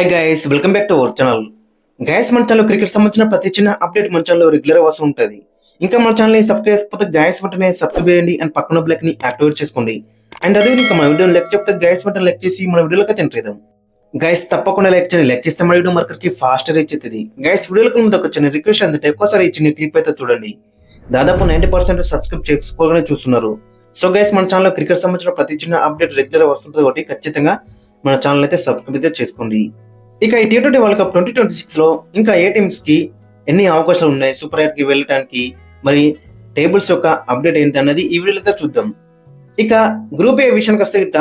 Hi guys, welcome back to our channel. Guys, మన channel cricket సంబంధించిన ప్రతి చిన్న అప్డేట్ మన ఛానల్లో రెగ్యులర్ వస్తూ ఉంటుంది. ఇంకా మన ఛానల్ని సబ్స్క్రైబ్ చేసుకోకపోతే గైస్ వెంటనే సబ్స్క్రైబ్ చేయండి అండ్ పక్కన బ్లాక్ ని యాక్టివేట్ చేసుకోండి. అండ్ అదే ఇంకా మన వీడియో లైక్ చెప్తే గైస్ వెంటనే లైక్ చేసి మన వీడియోలోకి తింటాం. గైస్ తప్పకుండా లైక్ చేయండి. లైక్ చేస్తే మన వీడియో మార్కెట్ కి ఫాస్ట్ రీచ్ అవుతుంది. గైస్ వీడియోలకు ముందు ఒక చిన్న రిక్వెస్ట్ అంటే ఎక్కువసారి ఈ చిన్న క్లిప్ అయితే చూడండి. దాదాపు 90% సబ్స్క్రైబ్ చేసుకోగానే చూస్తున్నారు. సో గైస్, మన ఛానల్లో క్రికెట్ సంబంధించిన ప్రతి చిన్న అప్డేట్ రెగ్యులర్ వస్తుంటుంది కాబట్టి ఖచ్చితంగా మన ఛానల్ అయితే సబ్స్క్రైబ్ అయితే చేసుకోండి. ఇక ఈ T20 వరల్డ్ కప్ 2026 లో ఇంకా ఏ టీమ్స్ కి ఎన్ని అవకాశాలు ఉన్నాయి సూపర్ 8 కి వెళ్ళడానికి, మరి టేబుల్స్ యొక్క అప్డేట్ ఏంటి అన్నది ఈ వీడియోలో చూద్దాం. ఇక గ్రూప్ ఏ విషయానికి వస్తే గిట్ట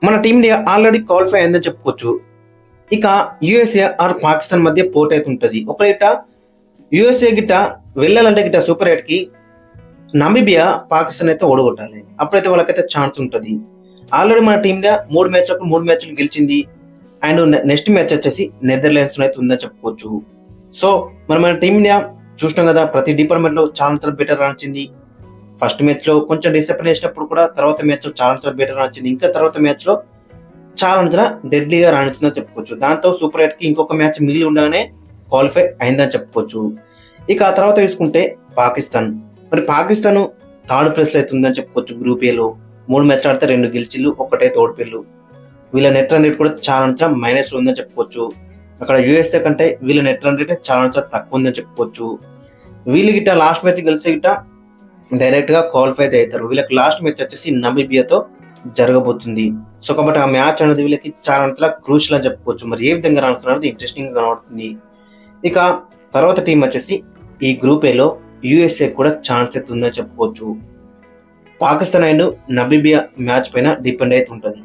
మన టీం ఇండియా ఆల్రెడీ క్వాలిఫై అయిందని చెప్పుకోవచ్చు. ఇక యుఎస్ఏ ఆర్ పాకిస్తాన్ మధ్య పోటీ అయితే ఉంటుంది. ఒకవేళ యుఎస్ఏ గిట్ట వెళ్ళాలంటే గిట్ట సూపర్ 8 కి నమీబియా పాకిస్తాన్ అయితే ఓడగొట్టాలి. అప్పుడైతే వాళ్ళకైతే ఛాన్స్ ఉంటుంది. ఆల్రెడీ మన టీం ఇండియా 3 మ్యాచ్లు గెలిచింది. అండ్ నెక్స్ట్ మ్యాచ్ వచ్చేసి నెదర్లాండ్స్ అయితే ఉందని చెప్పుకోవచ్చు. సో మన టీం ఇండియా చూసినాం కదా, ప్రతి డిపార్ట్మెంట్ లో చాలా బెటర్ రానిచ్చింది. ఫస్ట్ మ్యాచ్ లో కొంచెం డిసప్పాయింట్ చేసినప్పుడు కూడా తర్వాత మ్యాచ్ లో చాలా బెటర్ రానిచ్చింది. ఇంకా తర్వాత మ్యాచ్ లో చాలా డెడ్లీగా రానిచ్చిందని చెప్పుకోవచ్చు. దాంతో సూపర్ 8 కి ఇంకొక మ్యాచ్ మిగిలి ఉండగానే క్వాలిఫై అయిందని చెప్పుకోవచ్చు. ఇక ఆ తర్వాత చూసుకుంటే పాకిస్తాన్, మరి పాకిస్తాన్ థర్డ్ ప్లేస్ లో అయితే ఉందని చెప్పుకోవచ్చు. గ్రూప్ ఏలో 3 మ్యాచ్లు ఆడితే 2 గెలిచిళ్ళు, ఒకటే తోడిపిల్లు. వీళ్ళ నెట్ రన్ రేట్ కూడా చాలా మైనస్ ఉందని చెప్పుకోవచ్చు. అక్కడ యూఎస్ఏ కంటే వీళ్ళ నెట్ రన్ రేట్ చాలా తక్కువ ఉందని చెప్పుకోవచ్చు. వీళ్ళు గిట్ట లాస్ట్ మ్యాచ్ గెలిస్తే గిట్ట డైరెక్ట్ గా క్వాలిఫై అయితే అవుతారు. వీళ్ళకి లాస్ట్ మ్యాచ్ వచ్చేసి నమీబియాతో జరగబోతుంది. సో కాబట్టి ఆ మ్యాచ్ అనేది వీళ్ళకి చాలా క్రూషియల్ అని చెప్పుకోవచ్చు. మరి ఏ విధంగా రానుతున్నది ఇంట్రెస్టింగ్ గా కనబడుతుంది. ఇక తర్వాత టీం వచ్చేసి ఈ గ్రూప్ ఏలో యూఎస్ఏ కూడా ఛాన్స్ అయితే ఉందని చెప్పుకోవచ్చు. పాకిస్తాన్ అండ్ నమీబియా మ్యాచ్ పైన డిపెండ్ అయితే ఉంటుంది.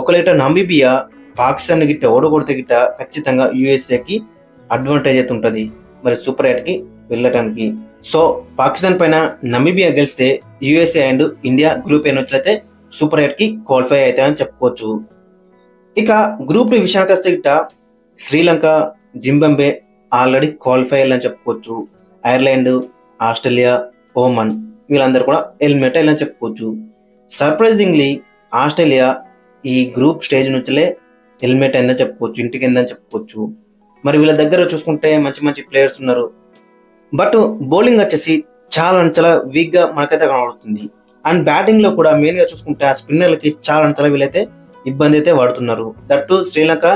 ఒకవేళ నమీబియా పాకిస్తాన్ గిట్ట ఓడగొడితే గిట్ట ఖచ్చితంగా యుఎస్ఏకి అడ్వాంటేజ్ అయితే ఉంటుంది మరి సూపర్ 8 కి వెళ్ళటానికి. సో పాకిస్తాన్ పైన నమీబియా గెలిస్తే USA and India group A వచ్చినైతే సూపర్ 8 కి క్వాలిఫై అవుతాయని చెప్పుకోవచ్చు. ఇక గ్రూప్ డి విషయానికి వస్తే గిట్ట శ్రీలంక, జింబాబ్వే ఆల్రెడీ క్వాలిఫై అయ్యాలని చెప్పుకోవచ్చు. ఐర్లాండ్, ఆస్ట్రేలియా, ఓమన్ వీళ్ళందరూ కూడా ఎలిమినేట్ అయ్యాలని చెప్పుకోవచ్చు. సర్ప్రైజింగ్లీ ఆస్ట్రేలియా ఈ గ్రూప్ స్టేజ్ నుంచిలే ఎలిమినేట్ అయిందని చెప్పుకోవచ్చు, ఇంటికి అయిందని చెప్పుకోవచ్చు. మరి వీళ్ళ దగ్గర చూసుకుంటే మంచి ప్లేయర్స్ ఉన్నారు. బట్ బౌలింగ్ వచ్చేసి చాలా వీక్ గా మనకైతే కనబడుతుంది. అండ్ బ్యాటింగ్ లో కూడా మెయిన్ గా చూసుకుంటే ఆ స్పిన్నర్లకి చాలా వీళ్ళైతే ఇబ్బంది అయితే పడుతున్నారు. దట్టు శ్రీలంక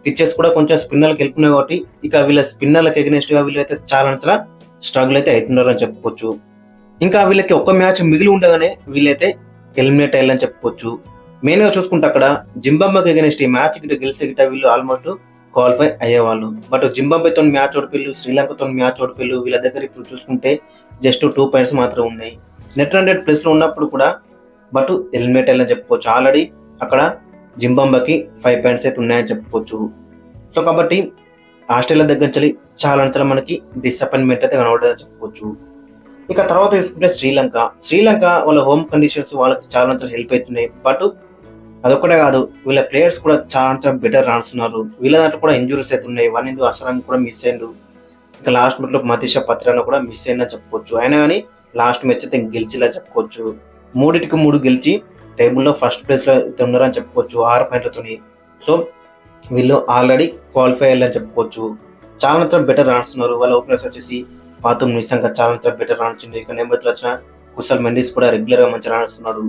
పిచ్చెస్ కూడా కొంచెం స్పిన్నర్లకు వెళ్ళుకున్నాయి కాబట్టి ఇక వీళ్ళ స్పిన్నర్లకు ఎగనెస్ట్ గా వీళ్ళైతే చాలా స్ట్రగుల్ అయితే అవుతున్నారు అని చెప్పుకోవచ్చు. ఇంకా వీళ్ళకి ఒక మ్యాచ్ మిగిలి ఉండగానే వీళ్ళైతే ఎలిమినేట్ అయ్యాలని చెప్పుకోవచ్చు. మెయిన్ గా చూసుకుంటే అక్కడ జింబాబ్వేకి అగైనెస్ట్ ఈ మ్యాచ్ గిట్ట గెలిస్తే గిట్ట వీళ్ళు ఆల్మోస్ట్ క్వాలిఫై అయ్యేవాళ్ళు. బట్ జింబాబ్వేతో మ్యాచ్ ఓడిపిల్లు, శ్రీలంకతో మ్యాచ్ ఓడిపిల్లు వీళ్ళ దగ్గర ఇప్పుడు చూసుకుంటే జస్ట్ 2 పాయింట్స్ మాత్రం ఉన్నాయి. నెట్ రన్ రేట్ ప్లస్ లో ఉన్నప్పుడు కూడా బట్ ఎలిమినేట్ అయ్యాలని చెప్పుకోవచ్చు. ఆల్రెడీ అక్కడ జింబాబ్వేకి 5 పాయింట్స్ అయితే ఉన్నాయని చెప్పుకోవచ్చు. సో కాబట్టి ఆస్ట్రేలియా దగ్గర నుంచి చాలా మనకి డిసప్పాయింట్మెంట్ అయితే కనబడదని చెప్పుకోవచ్చు. ఇక తర్వాత చూసుకుంటే శ్రీలంక వాళ్ళ హోమ్ కండిషన్స్ వాళ్ళకి చాలా హెల్ప్ అవుతున్నాయి. బట్ అదొక్కటే కాదు, వీళ్ళ ప్లేయర్స్ కూడా చాలా బెటర్ రాస్తున్నారు. వీళ్ళ దాంట్లో కూడా ఇంజురీస్ అయితే ఉన్నాయి. వనిందు అసరాంగ్ కూడా మిస్ అయ్యిండు. ఇక లాస్ట్ మ్యాచ్ లో మతీషా పత్రాన కూడా మిస్ అయినా చెప్పుకోవచ్చు. అయినా కానీ లాస్ట్ మ్యాచ్ అయితే గెలిచిలా చెప్పుకోవచ్చు. 3 గెలిచి టేబుల్లో ఫస్ట్ ప్లేస్ లో ఉన్నారని చెప్పుకోవచ్చు 6 పాయింట్లతో. సో వీళ్ళు ఆల్రెడీ క్వాలిఫై అయ్యారని చెప్పుకోవచ్చు. చాలా బెటర్ రాస్తున్నారు. వాళ్ళ ఓపెనర్స్ వచ్చేసి పాతుమ్ నిశంక చాలా బెటర్ రానిచ్చింది. ఇక నెంబర్ వచ్చిన కుశల్ మెండిస్ కూడా రెగ్యులర్ గా మంచి రాణిస్తున్నాడు.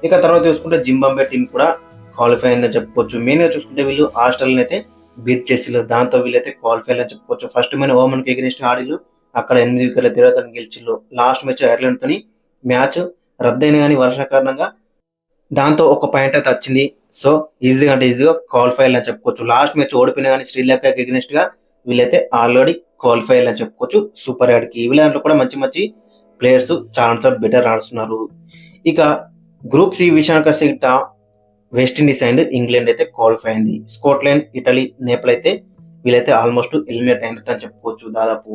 ఇక తర్వాత చూసుకుంటే జింబాబ్వే టీం కూడా క్వాలిఫై అయిందని చెప్పుకోవచ్చు. మెయిన్ గా చూసుకుంటే వీళ్ళు ఆస్ట్రేలియా అయితే బీట్ చేసిళ్ళు. దాంతో వీళ్ళైతే క్వాలిఫై అయ్యారని చెప్పుకోవచ్చు. ఫస్ట్ మ్యాచ్ ఓమన్ కి ఎగెనిస్ట్ ఆడిళ్ళు, అక్కడ 8 వికెట్ల తేడాతో గెలిచిళ్ళు. లాస్ట్ మ్యాచ్ ఐర్లాండ్ తోని మ్యాచ్ రద్దయిన కానీ వర్ష కారణంగా దాంతో ఒక పాయింట్ అయితే వచ్చింది. సో ఈజీగా క్వాలిఫై అయ్యారని చెప్పుకోవచ్చు. లాస్ట్ మ్యాచ్ ఓడిపోయినా కానీ శ్రీలంక ఎగెనిస్ట్ గా వీళ్ళైతే ఆల్రెడీ క్వాలిఫై అయ్యారని చెప్పుకోవచ్చు సూపర్ 8 కి. వీళ్ళ దాంట్లో కూడా మంచి ప్లేయర్స్ చాలా బెటర్ ఆడుతున్నారు. ఇక గ్రూప్ సి విషయానికి వస్తే గిట్ట వెస్టిండీస్ అండ్ ఇంగ్లాండ్ అయితే క్వాలిఫై అయింది. స్కాట్లాండ్, ఇటలీ, నేపాల్ అయితే వీళ్ళైతే ఆల్మోస్ట్ ఎలిమినేట్ అయినట్టు అని చెప్పుకోవచ్చు దాదాపు.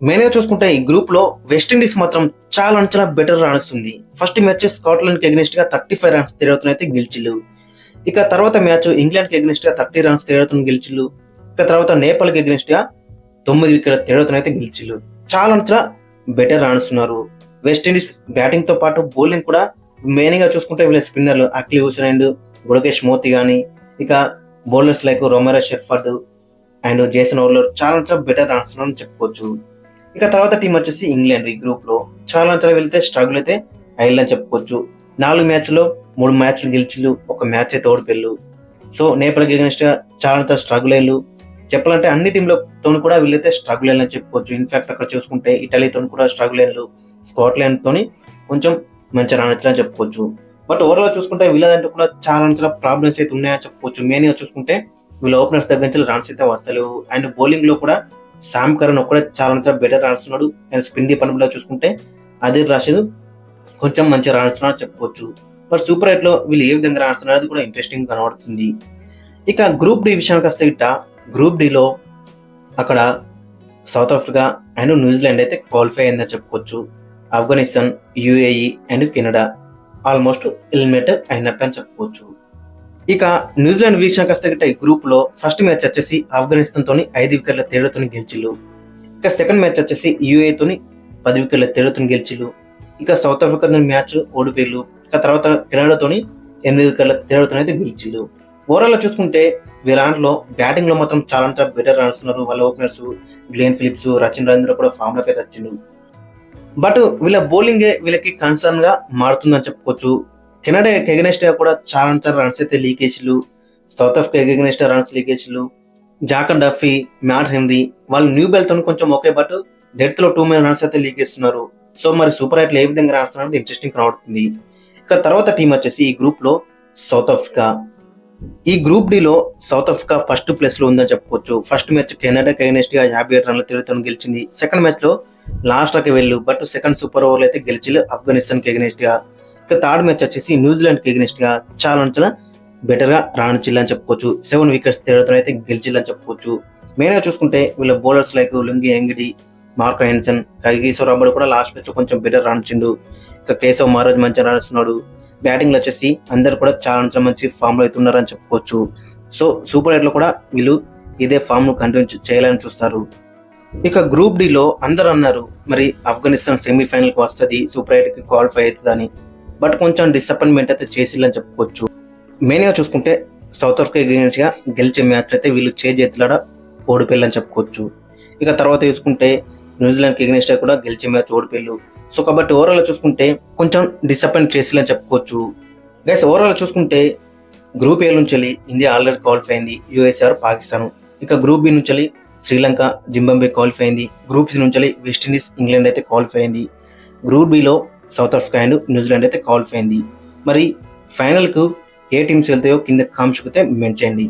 మెయిన్ గా చూసుకుంటే ఈ గ్రూప్ లో వెస్టిండీస్ మాత్రం చాలా బెటర్ రాణిస్తుంది. ఫస్ట్ మ్యాచ్ స్కాట్లాండ్ కి ఎగెనిస్ట్ గా 35 రన్స్ తేడాతో అయితే గెలిచిళ్ళు. ఇక తర్వాత మ్యాచ్ ఇంగ్లాండ్ కి ఎగెనిస్ట్ గా 30 రన్స్ తేడాతో గెలిచిళ్ళు. ఇక తర్వాత నేపాల్ కి ఎగెనిస్ట్ గా 9 వికెట్ల తేడాతో అయితే గెలిచిళ్ళు. చాలా బెటర్ రాణిస్తున్నారు. వెస్టిండీస్ బ్యాటింగ్ తో పాటు బౌలింగ్ కూడా మెయిన్ గా చూసుకుంటే వీళ్ళ స్పిన్నర్లు Akeal Hosein and Gudakesh Motie గానీ, ఇక bowlers like Romario Shepherd and Jason ఓవర్లర్ చాలా బెటర్ ఆడుతున్నారని చెప్పుకోవచ్చు. ఇక తర్వాత టీం వచ్చేసి ఇంగ్లాండ్. ఈ గ్రూప్ లో చాలా వెళ్తే స్ట్రగుల్ అయితే ఐర్లాండ్ చెప్పుకోవచ్చు. 4 మ్యాచ్లో 3 మ్యాచ్లు గెలిచిలు, 1 మ్యాచ్ అయితే ఓడిపోయారు. సో నేపాల్కి అగెన్స్ట్ గా చాలా స్ట్రగుల్ అయ్యారు. చెప్పాలంటే అన్ని టీంలతో కూడా వీళ్ళైతే స్ట్రగుల్ అయ్యారని చెప్పుకోవచ్చు. ఇన్ఫాక్ట్ అక్కడ చూసుకుంటే ఇటలీతో కూడా స్ట్రగుల్ అయ్యారు, స్కాట్లాండ్ తోని కొంచెం మంచి రానొచ్చని చెప్పుకోవచ్చు. బట్ ఓవరాల్ చూసుకుంటే వీళ్ళ దాంట్లో కూడా చాలా ప్రాబ్లమ్స్ అయితే ఉన్నాయని చెప్పుకోవచ్చు. మెయిన్ గా చూసుకుంటే వీళ్ళ ఓపెనర్స్ దగ్గర నుంచి రన్స్ అయితే వస్తలేవు. అండ్ బౌలింగ్ లో కూడా శామ్ కరణ్ ఒక్కడే చాలా బెటర్ ఆడుతున్నాడు. అండ్ స్పిన్ డిపార్ట్మెంట్ లో చూసుకుంటే అదిల్ రషీద్ కొంచెం మంచి రాణిస్తున్నాడు చెప్పుకోవచ్చు. బట్ సూపర్ ఎయిట్ లో వీళ్ళు ఏ విధంగా రాణిస్తున్నారు అది కూడా ఇంట్రెస్టింగ్ కనబడుతుంది. ఇక గ్రూప్ డి విషయానికి వస్తే ఇట్ట గ్రూప్ డిలో అక్కడ సౌత్ ఆఫ్రికా అండ్ న్యూజిలాండ్ అయితే క్వాలిఫై అయిందని చెప్పుకోవచ్చు. Afghanistan, UAE and Canada almost eliminate అయినట్టు అని చెప్పుకోవచ్చు. ఇక న్యూజిలాండ్ విషయానికి వస్తే ఈ గ్రూప్ లో ఫస్ట్ మ్యాచ్ వచ్చేసి ఆఫ్ఘనిస్తాన్ తోని 5 వికెట్ల తేడాతో గెలిచిల్లు. ఇక సెకండ్ మ్యాచ్ వచ్చేసి యుఏఈ తోని 10 వికెట్ల తేడాతో గెలిచిల్లు. ఇక సౌత్ ఆఫ్రికా మ్యాచ్ ఓడిపోయిల్లు. ఇక తర్వాత కెనడాతోని 8 వికెట్ల తేడాతో అయితే గెలిచిల్లు. ఓవరాల్ చూసుకుంటే వీళ్ళ దాంట్లో బ్యాటింగ్ లో మాత్రం చాలా బెటర్ ఆడుతున్నారు. వాళ్ళ openers Glenn Phillips, Rachin Ravindra కూడా ఫామ్ లోకి అయితే వచ్చిండు. బట్ వీళ్ళ బౌలింగే వీళ్ళకి కన్సర్న్ గా మారుతుందని చెప్పుకోవచ్చు. కెనడా ఎగనెస్ట్ గా కూడా చాలా రన్స్ అయితే లీకేజ్లు, సౌత్ ఆఫ్రికా ఎగనెస్ట్ రన్స్ లీకేజ్లు, జాకర్ డఫీ, మ్యాట్ హెన్రీ వాళ్ళు న్యూ బెల్ తో కొంచెం ఓకే, బట్ డెత్ లో 2 రన్స్ అయితే లీక్ చేస్తున్నారు. సో మరి సూపర్ ఎయిట్ లో ఏ విధంగా రాస్తున్నారు ఇంట్రెస్టింగ్ కనబడుతుంది. ఇక తర్వాత టీం వచ్చేసి ఈ గ్రూప్ లో సౌత్ ఆఫ్రికా. ఈ గ్రూప్ డి లో సౌత్ ఆఫ్రికా ఫస్ట్ ప్లేస్ లో ఉందని చెప్పుకోవచ్చు. ఫస్ట్ మ్యాచ్ కెనడాకి అగైనెస్ట్ గా 57 రన్ల తేడాతో గెలిచింది. సెకండ్ మ్యాచ్ లో లాస్ట్ కి వెళ్ళు, బట్ సెకండ్ సూపర్ ఓవర్ అయితే గెలిచి ఆఫ్ఘనిస్తాన్ కి అగైనెస్ట్ గా. ఇక థర్డ్ మ్యాచ్ వచ్చేసి న్యూజిలాండ్ కి అగైనెస్ట్ గా చాలా బెటర్ గా రాణించిల్లని చెప్పుకోవచ్చు. 7 వికెట్స్ తేడాతో అయితే గెలిచిల్లని చెప్పుకోవచ్చు. మెయిన్ గా చూసుకుంటే వీళ్ళ bowlers like Lungi Ngidi, Marco Jansen, Kagiso Rabada కూడా లాస్ట్ మ్యాచ్ లో కొంచెం బెటర్ రాణించిండు. ఇక కేశవ్ మహారాజ్ మంచిగా రాణిస్తున్నాడు. బ్యాటింగ్ లో వచ్చేసి అందరు కూడా చాలా మంచి ఫామ్ లో అయితే ఉన్నారని చెప్పుకోవచ్చు. సో సూపర్ ఎయిట్ లో కూడా వీళ్ళు ఇదే ఫామ్ ను కంటిన్యూ చేయాలని చూస్తారు. ఇక గ్రూప్ డి లో అందరు అన్నారు మరి ఆఫ్ఘనిస్తాన్ సెమీఫైనల్ కి వస్తుంది, సూపర్ ఎయిట్ కి క్వాలిఫై అవుతుందని. బట్ కొంచెం డిసప్పాయింట్మెంట్ అయితే చేసిల్లని చెప్పుకోవచ్చు. మెయిన్ గా చూసుకుంటే సౌత్ ఆఫ్రికా అగైనెస్ట్ గా గెలిచే మ్యాచ్ అయితే వీళ్ళు చేతులాడ ఓడిపోయాలని చెప్పుకోవచ్చు. ఇక తర్వాత చూసుకుంటే న్యూజిలాండ్ కి అగైనెస్ట్ గా కూడా గెలిచే మ్యాచ్ ఓడిపోయారు. సో కాబట్టి ఓవరాల్ చూసుకుంటే కొంచెం డిసప్పాయింట్ చేసిల్లని చెప్పుకోవచ్చు. గైస్ ఓవరాల్ చూసుకుంటే గ్రూప్ ఏ నుంచి ఇండియా ఆల్రెడీ క్వాలిఫై అయింది, యూఎస్ఆర్, పాకిస్తాన్. ఇక గ్రూప్ బి నుంచి శ్రీలంక, జింబాబ్వే క్వాలిఫై అయింది. గ్రూప్ సి నుంచి వెస్టిండీస్, ఇంగ్లాండ్ అయితే క్వాలిఫై అయింది. Group below south Africa and New Zealand అయితే క్వాలిఫై అయింది. మరి ఫైనల్ కు ఏ టీమ్స్ వెళ్తాయో కింద కామెంట్స్ అయితే మెన్షన్ చేయండి.